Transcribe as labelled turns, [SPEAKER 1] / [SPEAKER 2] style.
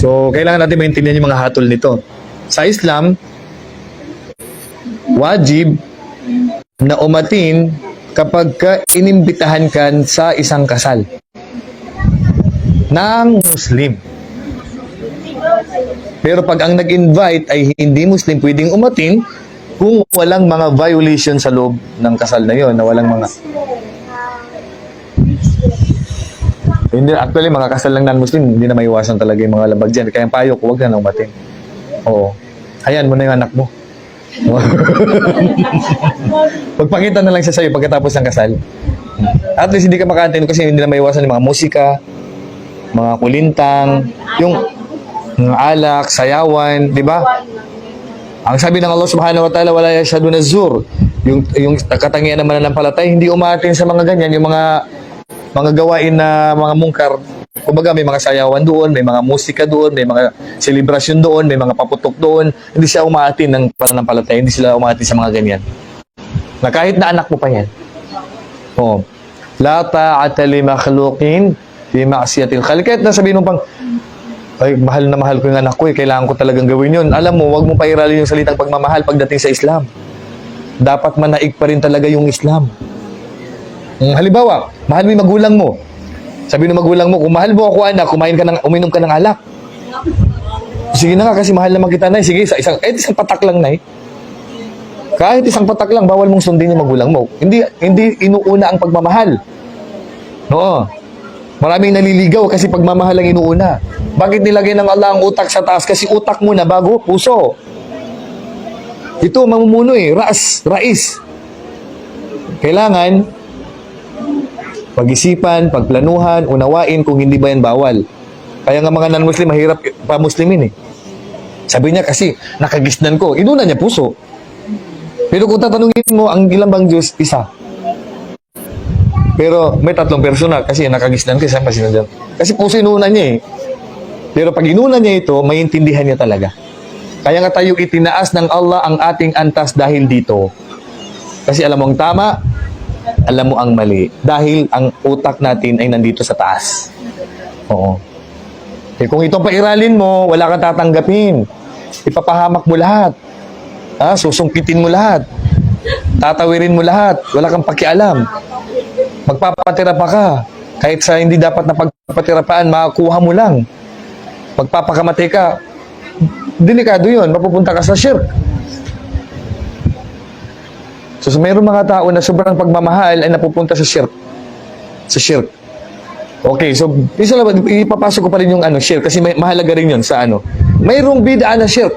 [SPEAKER 1] So, kailangan natin maintindihan yung mga hatol nito. Sa Islam, wajib na umatin kapag inimbitahan kan sa isang kasal ng Muslim. Pero pag ang nag-invite ay hindi Muslim, pwedeng umatin kung walang mga violation sa loob ng kasal na yon, na walang mga... Hindi, actually, mga kasal lang non-Muslim, hindi na maiwasan talaga yung mga labag dyan. Kaya payo ko, huwag na umatin. Oo. Hayaan mo na yung anak mo. Pagpakita na lang siya sa'yo pagkatapos ng kasal. At least hindi ka maka-attend kasi hindi na maiwasan yung mga musika, mga kulintang, yung alak, sayawan, di ba? Ang sabi ng Allah Subhanahu wa Ta'ala, wala yashhaduna zur. Yung katangian ng mananampalatay, hindi umaatin sa mga ganyan, yung mga gawain na mga mungkar. Kumbaga may mga sayawan doon, may mga musika doon, may mga selebrasyon doon, may mga paputok doon. Hindi siya umaatin ng pananampalatay, hindi sila umaatin sa mga ganyan. Na kahit na anak mo pa yan. Oh. La ta'ata li makhluqin fi ma'siyatil khaliq. Kahit na sabihin mo pang, ay, mahal na mahal ko yung anak ko eh, kailangan ko talagang gawin yun. Alam mo, wag mo pairalin yung salitang pagmamahal pagdating sa Islam. Dapat manaig pa rin talaga yung Islam. Halimbawa, mahal mo yung magulang mo. Sabi ng magulang mo, kung mahal mo ako anak, uminom ka ng alak. Sige na nga, kasi mahal naman kita na. Sige, isang patak lang na. Kahit isang patak lang, bawal mong sundin yung magulang mo. Hindi inuuna ang pagmamahal. Oo. Maraming naliligaw kasi pagmamahal ang inuuna. Bakit nilagay ng Allah ang utak sa taas? Kasi utak muna bago puso. Ito, mamumuno eh. Rais. Kailangan pag-isipan, pagplanuhan, unawain kung hindi ba yan bawal. Kaya nga mga non-Muslim, mahirap pa-Muslimin eh. Sabi niya kasi, nakagisnan ko. Inuna niya puso. Pero kung tatanungin mo, ang ilang bang Diyos? Isa. Pero may 3 personal kasi nakagisnan ko. Kasi puso inuna niya eh. Pero pag inuna niya ito, maintindihan niya talaga. Kaya nga tayo itinaas ng Allah ang ating antas dahil dito. Kasi alam mo ang tama, alam mo ang mali. Dahil ang utak natin ay nandito sa taas. Oo. Eh kung itong pairalin mo, wala kang tatanggapin. Ipapahamak mo lahat. Susungkitin mo lahat. Tatawirin mo lahat. Wala kang pakialam. Magpapatira pa ka. Kahit sa hindi dapat na pagpapatirapaan, makakuha mo lang. Magpapakamatay ka. Delikado yun. Mapupunta ka sa shirk. So, mayroong mga tao na sobrang pagmamahal ay napupunta sa shirk. Sa shirk. Okay, so ipapasok ko pa rin yung shirk kasi mahalaga rin yun sa Mayroong bid'a na shirk.